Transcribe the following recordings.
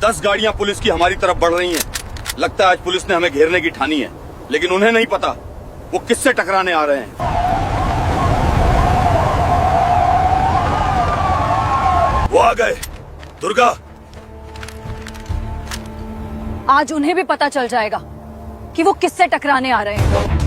10 गाड़ियां पुलिस की हमारी तरफ बढ़ रही हैं। लगता है आज पुलिस ने हमें घेरने की ठानी है, लेकिन उन्हें नहीं पता वो किससे टकराने आ रहे हैं। वो आ गए। दुर्गा, आज उन्हें भी पता चल जाएगा कि वो किससे टकराने आ रहे हैं।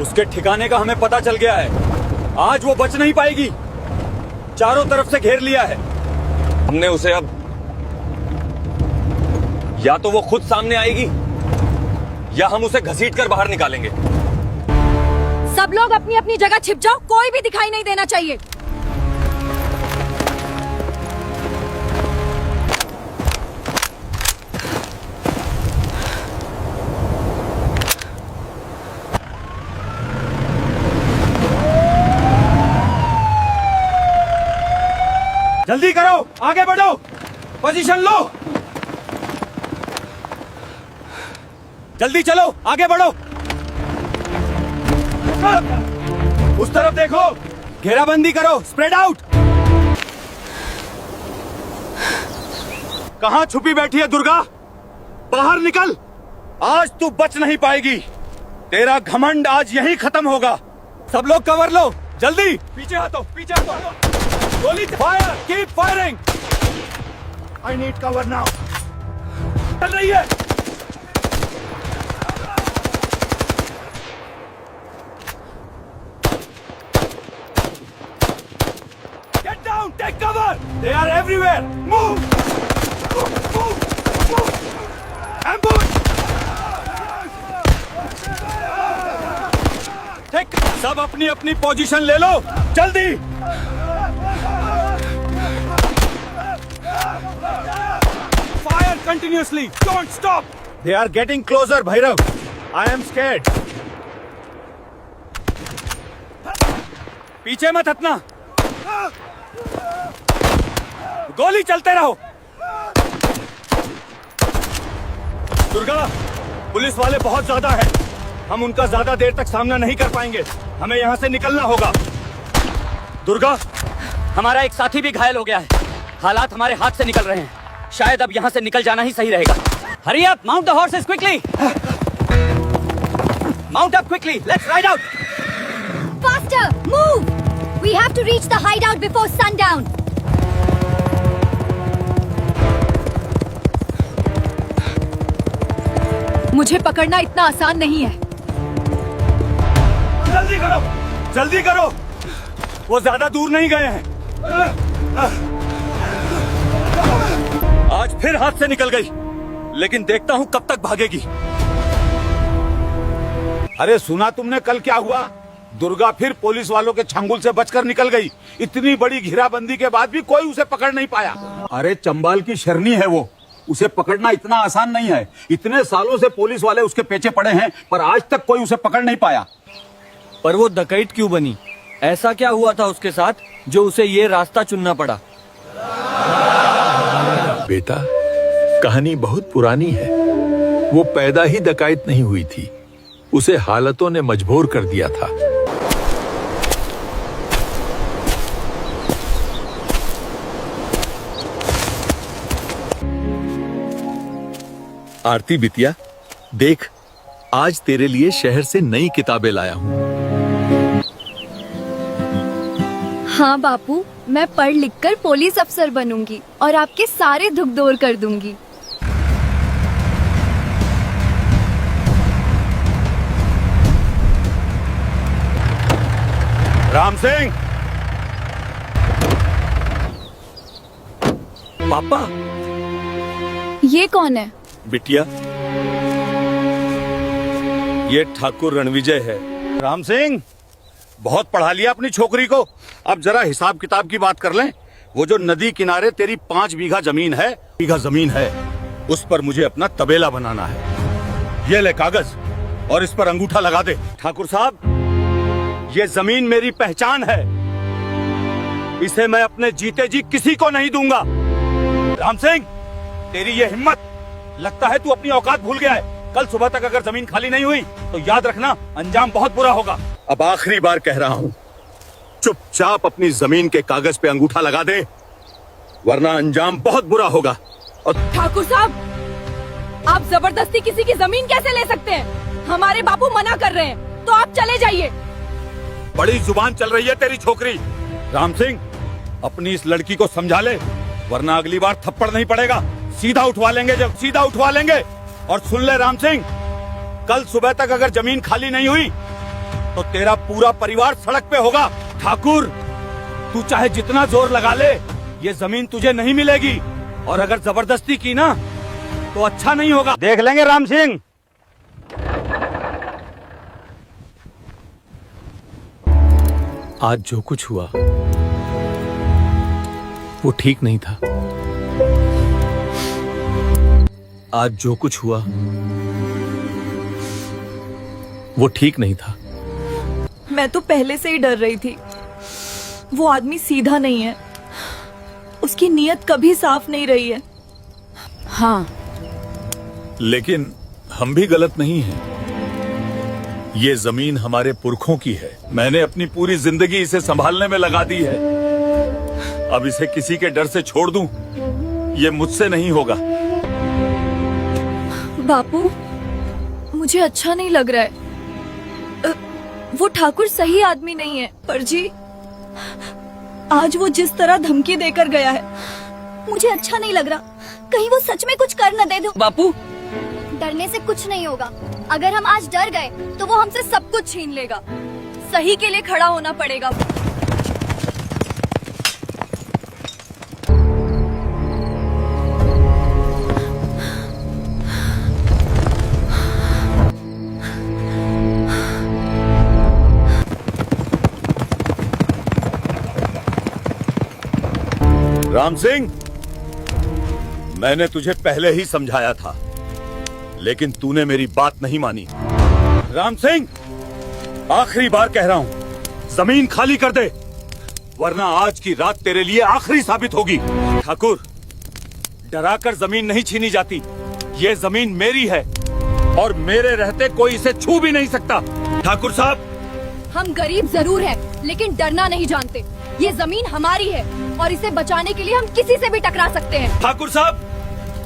उसके ठिकाने का हमें पता चल गया है। आज वो बच नहीं पाएगी। चारों तरफ से घेर लिया है हमने उसे। अब या तो वो खुद सामने आएगी या हम उसे घसीट कर बाहर निकालेंगे। सब लोग अपनी अपनी जगह छिप जाओ, कोई भी दिखाई नहीं देना चाहिए। जल्दी करो, आगे बढ़ो, पोजीशन लो। जल्दी चलो, आगे बढ़ो। उस तरफ देखो, घेराबंदी करो, स्प्रेड आउट। कहां छुपी बैठी है दुर्गा? बाहर निकल। आज तू बच नहीं पाएगी। तेरा घमंड आज यहीं खत्म होगा। सब लोग कवर लो, जल्दी। पीछे हटो, पीछे हटो। गोली fire, keep firing. I need cover now. चल रही है। Get down, take cover. They are everywhere. Move. Move. Ambush. Take. सब अपनी अपनी पोजीशन ले लो, जल्दी। Fire continuously. Don't stop. They are getting closer, Bhairav. I am scared. पीछे मत हटना। गोली चलते रहो। दुर्गा, पुलिस वाले बहुत ज्यादा हैं। हम उनका ज्यादा देर तक सामना नहीं कर पाएंगे। हमें यहाँ से निकलना होगा। दुर्गा, हमारा एक साथी भी घायल हो गया है। हालात हमारे हाथ से निकल रहे हैं। शायद अब यहाँ से निकल जाना ही सही रहेगा। Hurry up, mount the horses quickly. Mount up quickly. Let's ride out. Faster, move. We have to reach the hideout before sundown. मुझे पकड़ना इतना आसान नहीं है। जल्दी करो, जल्दी करो। वो ज्यादा दूर नहीं गए हैं। आज फिर हाथ से निकल गई, लेकिन देखता हूँ कब तक भागेगी। अरे सुना तुमने कल क्या हुआ? दुर्गा फिर पुलिस वालों के छंगुल से बचकर निकल गई। इतनी बड़ी घेराबंदी के बाद भी कोई उसे पकड़ नहीं पाया। अरे चंबाल की शरनी है वो, उसे पकड़ना इतना आसान नहीं है। इतने सालों से पुलिस वाले उसके पीछे पड़े हैं, पर आज तक कोई उसे पकड़ नहीं पाया। पर वो डकैत क्यों बनी? ऐसा क्या हुआ था उसके साथ जो उसे ये रास्ता चुनना पड़ा? बेटा, कहानी बहुत पुरानी है। वो पैदा ही डकैत नहीं हुई थी, उसे हालतों ने मजबूर कर दिया था। आरती बिटिया, देख, आज तेरे लिए शहर से नई किताबें लाया हूँ। हाँ बापू, मैं पढ़ लिख कर पुलिस अफसर बनूंगी और आपके सारे दुख दूर कर दूंगी। राम सिंह, पापा, ये कौन है? बिटिया, ये ठाकुर रणविजय है। राम सिंह, बहुत पढ़ा लिया अपनी छोकरी को। अब जरा हिसाब किताब की बात कर लें। वो जो नदी किनारे तेरी 5 बीघा जमीन है, उस पर मुझे अपना तबेला बनाना है। ये ले कागज और इस पर अंगूठा लगा दे। ठाकुर साहब, ये जमीन मेरी पहचान है। इसे मैं अपने जीते जी किसी को नहीं दूंगा। राम सिंह, तेरी ये हिम्मत, लगता है तू अपनी औकात भूल गया है। कल सुबह तक अगर जमीन खाली नहीं हुई तो याद रखना अंजाम बहुत बुरा होगा। अब आखिरी बार कह रहा हूं, चुपचाप अपनी जमीन के कागज पे अंगूठा लगा दे, वरना अंजाम बहुत बुरा होगा। और ठाकुर साहब, आप जबरदस्ती किसी की जमीन कैसे ले सकते हैं? हमारे बापू मना कर रहे हैं, तो आप चले जाइए। बड़ी जुबान चल रही है तेरी छोकरी। राम सिंह, अपनी इस लड़की को समझा ले, वरना अगली बार थप्पड़ नहीं पड़ेगा, सीधा उठवा लेंगे। जब सीधा उठवा लेंगे। और सुन ले राम सिंह, कल सुबह तक अगर जमीन खाली नहीं हुई तो तेरा पूरा परिवार सड़क पे होगा। ठाकुर, तू चाहे जितना जोर लगा ले, ये जमीन तुझे नहीं मिलेगी। और अगर जबरदस्ती की ना तो अच्छा नहीं होगा। देख लेंगे राम सिंह। आज जो कुछ हुआ वो ठीक नहीं था। आज जो कुछ हुआ वो ठीक नहीं था। मैं तो पहले से ही डर रही थी। वो आदमी सीधा नहीं है, उसकी नीयत कभी साफ नहीं रही है। हाँ, लेकिन हम भी गलत नहीं हैं। ये जमीन हमारे पुरखों की है। मैंने अपनी पूरी जिंदगी इसे संभालने में लगा दी है। अब इसे किसी के डर से छोड़ दूं, ये मुझसे नहीं होगा। बापू, मुझे अच्छा नहीं लग रहा है। वो ठाकुर सही आदमी नहीं है। पर जी, आज वो जिस तरह धमकी देकर गया है, मुझे अच्छा नहीं लग रहा। कहीं वो सच में कुछ कर न दे दो। बापू, डरने से कुछ नहीं होगा। अगर हम आज डर गए तो वो हमसे सब कुछ छीन लेगा। सही के लिए खड़ा होना पड़ेगा। राम सिंह, मैंने तुझे पहले ही समझाया था, लेकिन तूने मेरी बात नहीं मानी। राम सिंह, आखिरी बार कह रहा हूं, जमीन खाली कर दे, वरना आज की रात तेरे लिए आखिरी साबित होगी। ठाकुर, डराकर जमीन नहीं छीनी जाती। ये जमीन मेरी है और मेरे रहते कोई इसे छू भी नहीं सकता। ठाकुर साहब, हम गरीब जरूर हैं, लेकिन डरना नहीं जानते। ये जमीन हमारी है और इसे बचाने के लिए हम किसी से भी टकरा सकते हैं। ठाकुर साहब,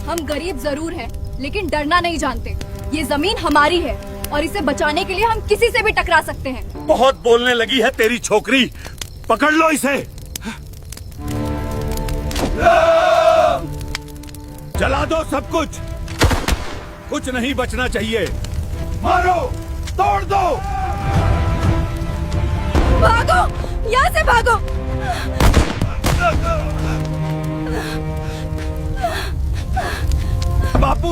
हम गरीब जरूर हैं, लेकिन डरना नहीं जानते। ये जमीन हमारी है और इसे बचाने के लिए हम किसी से भी टकरा सकते हैं। बहुत बोलने लगी है तेरी छोकरी। पकड़ लो इसे। जला दो सब कुछ नहीं बचना चाहिए। मारो, तोड़ दो। भागो, यहाँ से भागो। बापू,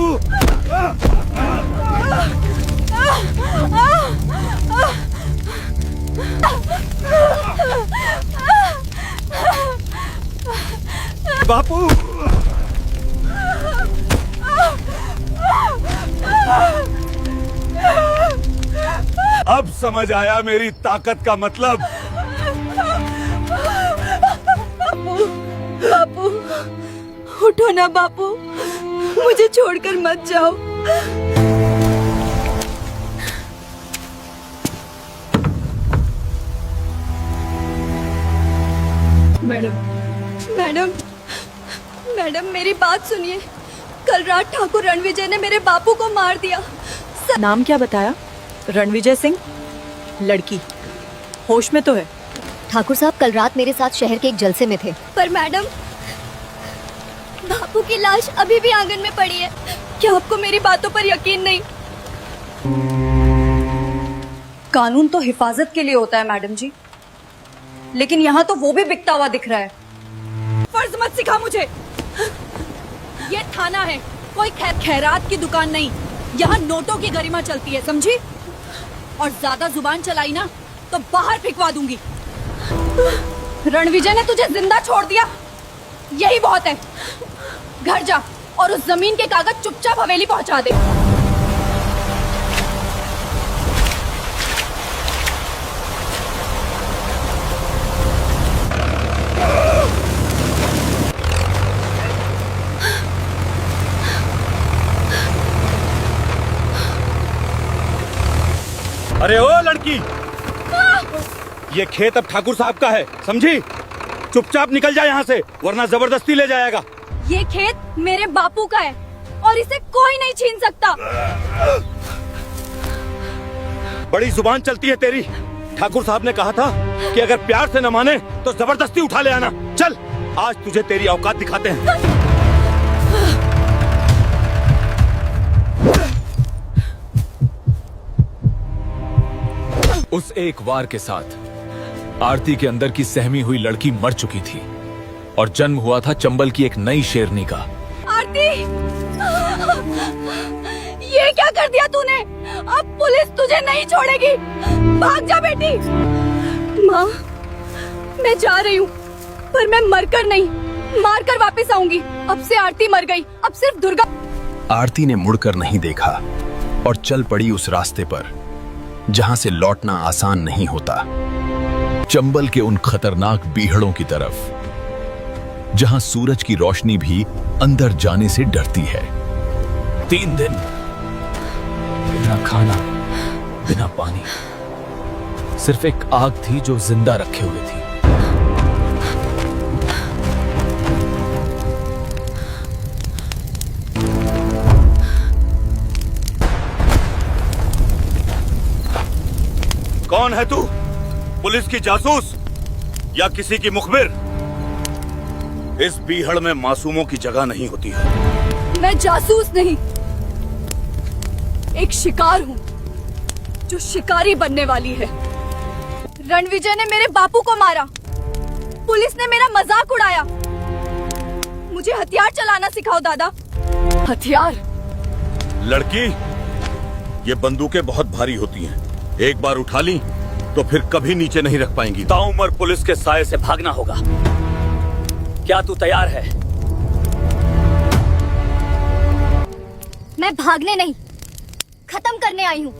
बापू, अब समझ आया मेरी ताकत का मतलब। बापू, उठो ना बापू, मुझे छोड़कर मत जाओ। मैडम, मेरी बात सुनिए। कल रात ठाकुर रणविजय ने मेरे बापू को मार दिया। नाम क्या बताया? रणविजय सिंह। लड़की होश में तो है? ठाकुर साहब कल रात मेरे साथ शहर के एक जलसे में थे। पर मैडम, बापू की लाश अभी भी आंगन में पड़ी है। क्या आपको मेरी बातों पर यकीन नहीं? कानून तो हिफाजत के लिए होता है मैडम जी, लेकिन यहाँ तो वो भी बिकता हुआ दिख रहा है। फर्ज मत सिखा मुझे। ये थाना है, कोई खैरात की दुकान नहीं। यहाँ नोटों की गरिमा चलती है, समझी? और ज्यादा जुबान चलाई ना तो बाहर फेंकवा दूंगी। रणविजय ने तुझे जिंदा छोड़ दिया, यही बहुत है। घर जा और उस जमीन के कागज चुपचाप हवेली पहुंचा दे। अरे ओ लड़की, ये खेत अब ठाकुर साहब का है, समझी? चुपचाप निकल जा यहाँ से, वरना जबरदस्ती ले जाएगा। ये खेत मेरे बापू का है और इसे कोई नहीं छीन सकता। बड़ी जुबान चलती है तेरी। ठाकुर साहब ने कहा था कि अगर प्यार से न माने तो जबरदस्ती उठा ले आना। चल, आज तुझे तेरी औकात दिखाते हैं। उस एक वार के साथ आरती के अंदर की सहमी हुई लड़की मर चुकी थी और जन्म हुआ था चंबल की एक नई शेरनी का। आरती, ये क्या कर दिया तूने? अब पुलिस तुझे नहीं छोड़ेगी। भाग जा बेटी। माँ, मैं जा रही हूँ, पर मैं मरकर नहीं, मारकर वापस आऊंगी। अब से आरती मर गई, अब सिर्फ दुर्गा। आरती ने मुड़कर नहीं देखा और चल पड़ी उस रास्ते पर जहां से लौटना आसान नहीं होता, चंबल के उन खतरनाक बीहड़ों की तरफ जहां सूरज की रोशनी भी अंदर जाने से डरती है। 3 दिन बिना खाना, बिना पानी, सिर्फ एक आग थी जो जिंदा रखे हुए थी। कौन है तू? पुलिस की जासूस या किसी की मुखबिर? इस बीहड़ में मासूमों की जगह नहीं होती है। मैं जासूस नहीं, एक शिकार हूँ जो शिकारी बनने वाली है। रणविजय ने मेरे बापू को मारा, पुलिस ने मेरा मजाक उड़ाया। मुझे हथियार चलाना सिखाओ दादा। हथियार? लड़की, ये बंदूकें बहुत भारी होती हैं। एक बार उठा ली तो फिर कभी नीचे नहीं रख पाएंगी। ताउमर पुलिस के साए से भागना होगा। क्या तू तैयार है? मैं भागने नहीं, खत्म करने आई हूँ।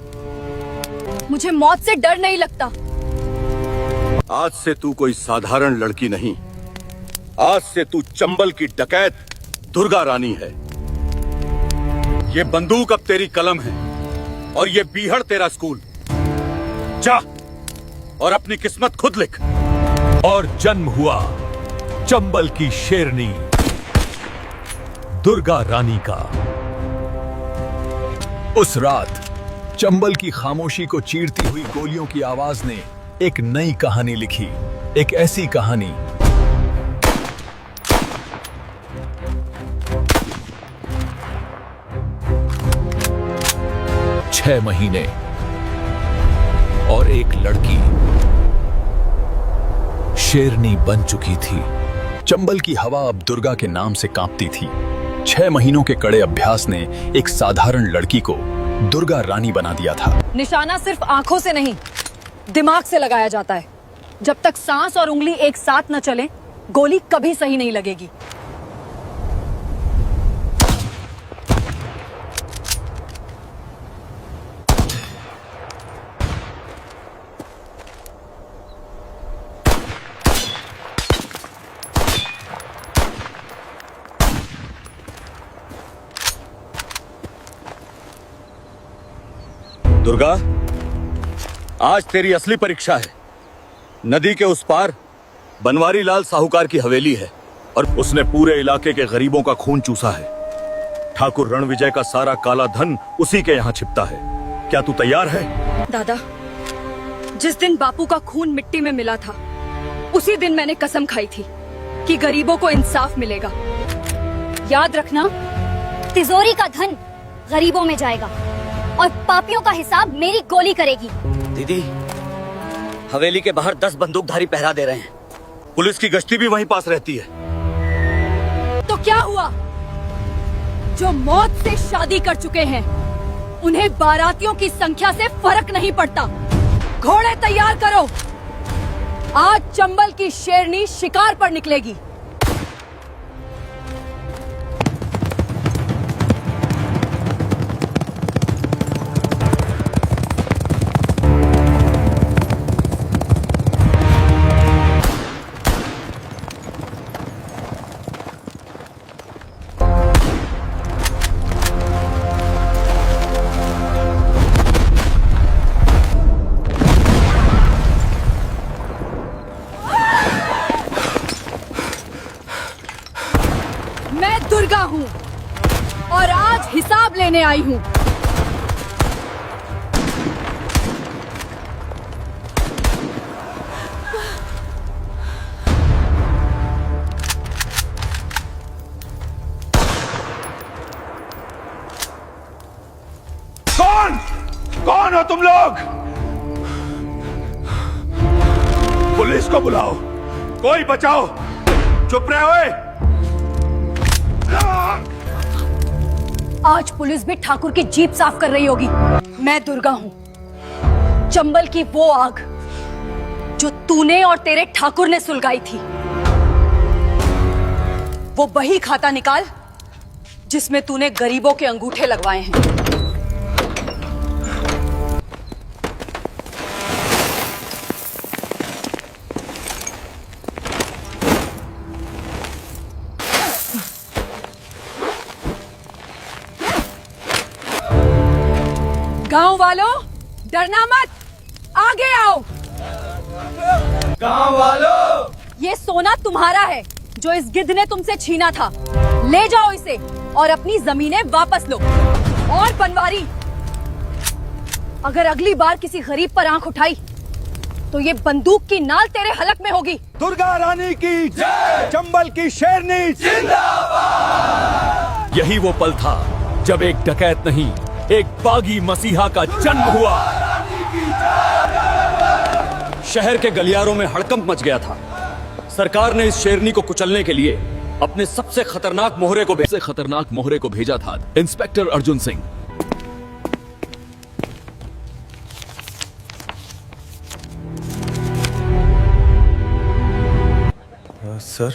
मुझे मौत से डर नहीं लगता। आज से तू कोई साधारण लड़की नहीं, आज से तू चंबल की डकैत दुर्गा रानी है। ये बंदूक अब तेरी कलम है और ये बीहड़ तेरा स्कूल। जा और अपनी किस्मत खुद लिख। और जन्म हुआ चंबल की शेरनी दुर्गा रानी का। उस रात चंबल की खामोशी को चीरती हुई गोलियों की आवाज ने एक नई कहानी लिखी। एक ऐसी कहानी छह महीने और एक लड़की शेरनी बन चुकी थी। चंबल की हवा अब दुर्गा के नाम से कांपती थी। 6 महीनों के कड़े अभ्यास ने एक साधारण लड़की को दुर्गा रानी बना दिया था। निशाना सिर्फ आंखों से नहीं, दिमाग से लगाया जाता है। जब तक सांस और उंगली एक साथ न चले, गोली कभी सही नहीं लगेगी। दुर्गा, आज तेरी असली परीक्षा है। नदी के उस पार बनवारी लाल साहूकार की हवेली है और उसने पूरे इलाके के गरीबों का खून चूसा है। ठाकुर रणविजय का सारा काला धन उसी के यहाँ छिपता है। क्या तू तैयार है? दादा, जिस दिन बापू का खून मिट्टी में मिला था, उसी दिन मैंने कसम खाई थी कि गरीबों को इंसाफ मिलेगा। याद रखना, तिजोरी का धन गरीबों में जाएगा और पापियों का हिसाब मेरी गोली करेगी। दीदी, हवेली के बाहर 10 बंदूकधारी पहरा दे रहे हैं। पुलिस की गश्ती भी वहीं पास रहती है। तो क्या हुआ? जो मौत से शादी कर चुके हैं, उन्हें बारातियों की संख्या से फर्क नहीं पड़ता। घोड़े तैयार करो, आज चंबल की शेरनी शिकार पर निकलेगी। मैं दुर्गा हूँ और आज हिसाब लेने आई हूँ। कौन हो तुम लोग? पुलिस को बुलाओ, कोई बचाओ। चुप रहे ओए। आज पुलिस भी ठाकुर की जीप साफ कर रही होगी। मैं दुर्गा हूँ, चंबल की वो आग जो तूने और तेरे ठाकुर ने सुलगाई थी। वो बही खाता निकाल जिसमें तूने गरीबों के अंगूठे लगवाए हैं। गांव वालों, डरना मत, आगे आओ। गांव वालों, ये सोना तुम्हारा है जो इस गिद्ध ने तुमसे छीना था। ले जाओ इसे और अपनी जमीनें वापस लो। और बनवारी, अगर अगली बार किसी गरीब पर आंख उठाई तो ये बंदूक की नाल तेरे हलक में होगी। दुर्गा रानी की जय, चंबल की शेरनी जिंदाबाद। यही वो पल था जब एक डकैत नहीं, एक बागी मसीहा का जन्म हुआ। शहर के गलियारों में हड़कंप मच गया था। सरकार ने इस शेरनी को कुचलने के लिए अपने सबसे खतरनाक मोहरे को भेजा था, इंस्पेक्टर अर्जुन सिंह। सर,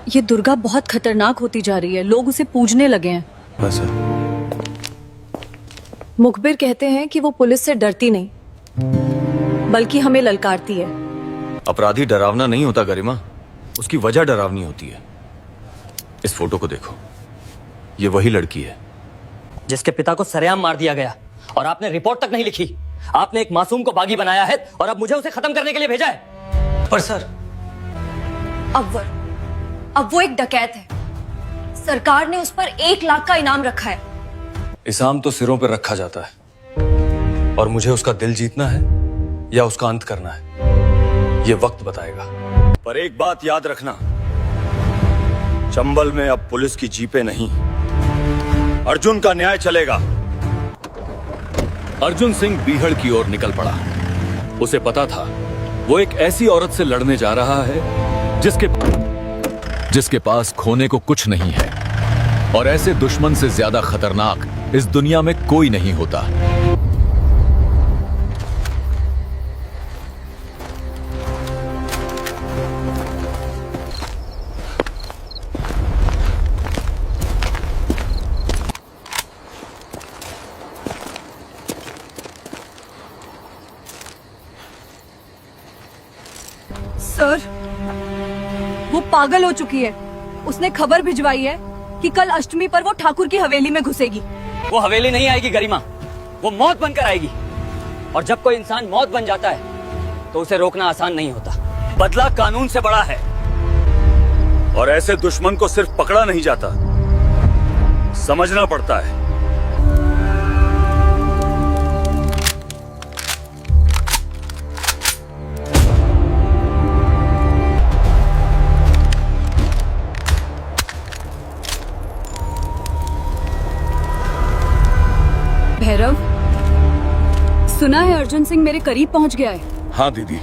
ये दुर्गा बहुत खतरनाक होती जा रही है, लोग उसे पूजने लगे हैं। हाँ सर। मुखबिर कहते हैं कि वो पुलिस से डरती नहीं बल्कि हमें ललकारती है। अपराधी डरावना नहीं होता गरिमा, उसकी वजह डरावनी होती है। इस फोटो को देखो, ये वही लड़की है जिसके पिता को सरेआम मार दिया गया और आपने रिपोर्ट तक नहीं लिखी। आपने एक मासूम को बागी बनाया है और अब मुझे उसे खत्म करने के लिए भेजा है। पर सर, अब वो एक डकैत है। सरकार ने उस पर 1 लाख का इनाम रखा है। इसाम तो सिरों पर रखा जाता है और मुझे उसका दिल जीतना है या उसका अंत करना है, ये वक्त बताएगा। पर एक बात याद रखना, चंबल में अब पुलिस की जीपें नहीं, अर्जुन का न्याय चलेगा। अर्जुन सिंह बीहड़ की ओर निकल पड़ा। उसे पता था वो एक ऐसी औरत से लड़ने जा रहा है जिसके पास खोने को कुछ नहीं है, और ऐसे दुश्मन से ज्यादा खतरनाक इस दुनिया में कोई नहीं होता। सर, वो पागल हो चुकी है। उसने खबर भिजवाई है कि कल अष्टमी पर वो ठाकुर की हवेली में घुसेगी। वो हवेली नहीं आएगी गरिमा, वो मौत बनकर आएगी। और जब कोई इंसान मौत बन जाता है तो उसे रोकना आसान नहीं होता। बदला कानून से बड़ा है। और ऐसे दुश्मन को सिर्फ पकड़ा नहीं जाता, समझना पड़ता है। भैरव, सुना है अर्जुन सिंह मेरे करीब पहुंच गया है। हाँ दीदी,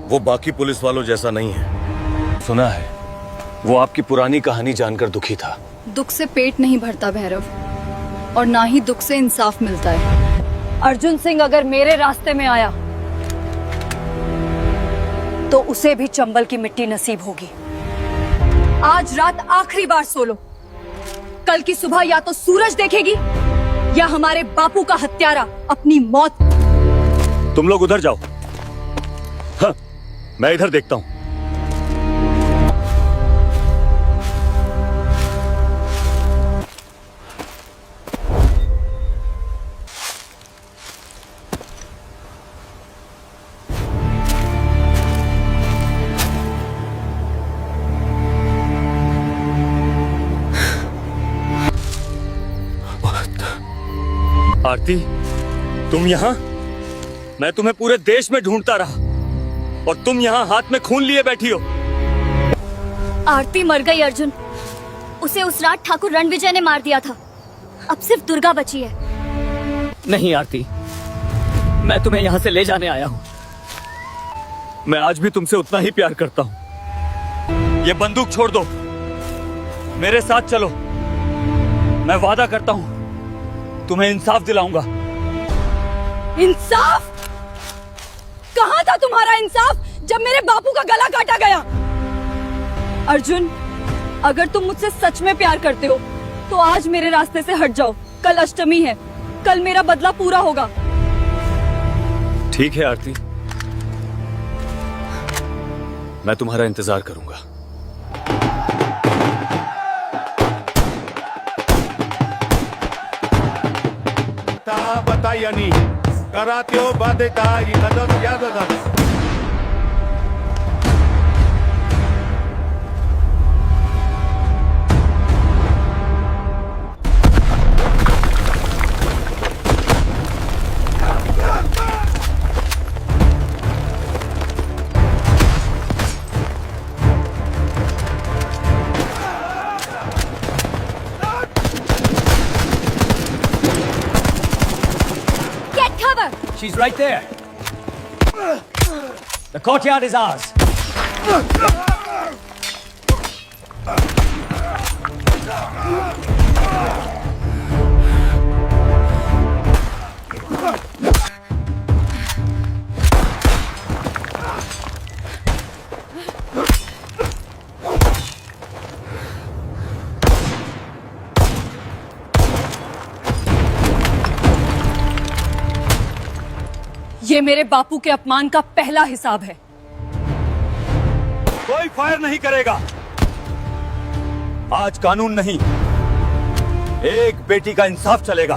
वो बाकी पुलिस वालों जैसा नहीं है। सुना है वो आपकी पुरानी कहानी जानकर दुखी था। दुख से पेट नहीं भरता भैरव, और ना ही दुख से इंसाफ मिलता है। अर्जुन सिंह अगर मेरे रास्ते में आया तो उसे भी चंबल की मिट्टी नसीब होगी। आज रात आखिरी बार सो लो। कल की सुबह या तो सूरज देखेगी या हमारे बापू का हत्यारा अपनी मौत। तुम लोग उधर जाओ, हाँ, मैं इधर देखता हूं। आरती, तुम यहाँ? मैं तुम्हें पूरे देश में ढूंढता रहा और तुम यहाँ हाथ में खून लिए बैठी हो। आरती मर गई अर्जुन। उसे उस रात ठाकुर रणविजय ने मार दिया था। अब सिर्फ दुर्गा बची है। नहीं आरती, मैं तुम्हें यहाँ से ले जाने आया हूँ। मैं आज भी तुमसे उतना ही प्यार करता हूँ। ये बंदूक छोड़ दो, मेरे साथ चलो। मैं वादा करता हूँ तुम्हें इंसाफ दिलाऊंगा। इंसाफ? कहाँ था तुम्हारा इंसाफ जब मेरे बापू का गला काटा गया? अर्जुन, अगर तुम मुझसे सच में प्यार करते हो तो आज मेरे रास्ते से हट जाओ। कल अष्टमी है, कल मेरा बदला पूरा होगा। ठीक है आरती, मैं तुम्हारा इंतजार करूंगा। बतायानी करात्यो बाधेता याद She's right there. The courtyard is ours. ये मेरे बापू के अपमान का पहला हिसाब है। कोई फायर नहीं करेगा। आज कानून नहीं, एक बेटी का इंसाफ चलेगा।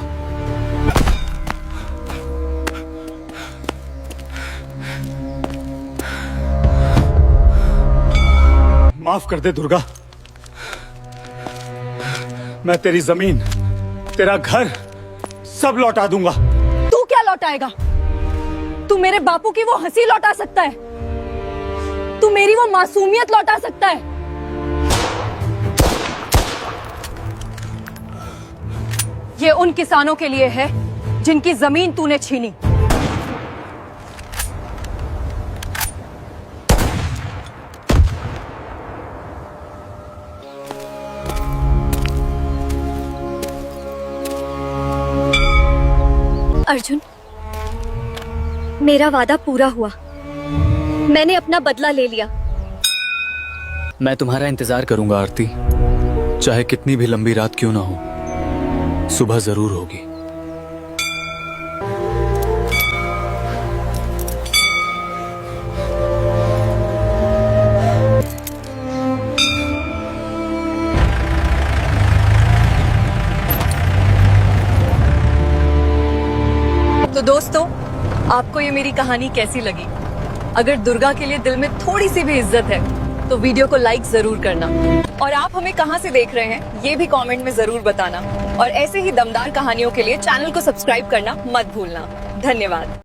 माफ कर दे दुर्गा। मैं तेरी जमीन, तेरा घर सब लौटा दूंगा। तू क्या लौटाएगा? तू मेरे बापू की वो हंसी लौटा सकता है, तू मेरी वो मासूमियत लौटा सकता है। ये उन किसानों के लिए है जिनकी जमीन तूने छीनी। अर्जुन, मेरा वादा पूरा हुआ। मैंने अपना बदला ले लिया। मैं तुम्हारा इंतजार करूंगा आरती, चाहे कितनी भी लंबी रात क्यों ना हो, सुबह जरूर होगी। तो दोस्तों, आपको ये मेरी कहानी कैसी लगी? अगर दुर्गा के लिए दिल में थोड़ी सी भी इज्जत है तो वीडियो को लाइक जरूर करना। और आप हमें कहां से देख रहे हैं ये भी कमेंट में जरूर बताना। और ऐसे ही दमदार कहानियों के लिए चैनल को सब्सक्राइब करना मत भूलना। धन्यवाद।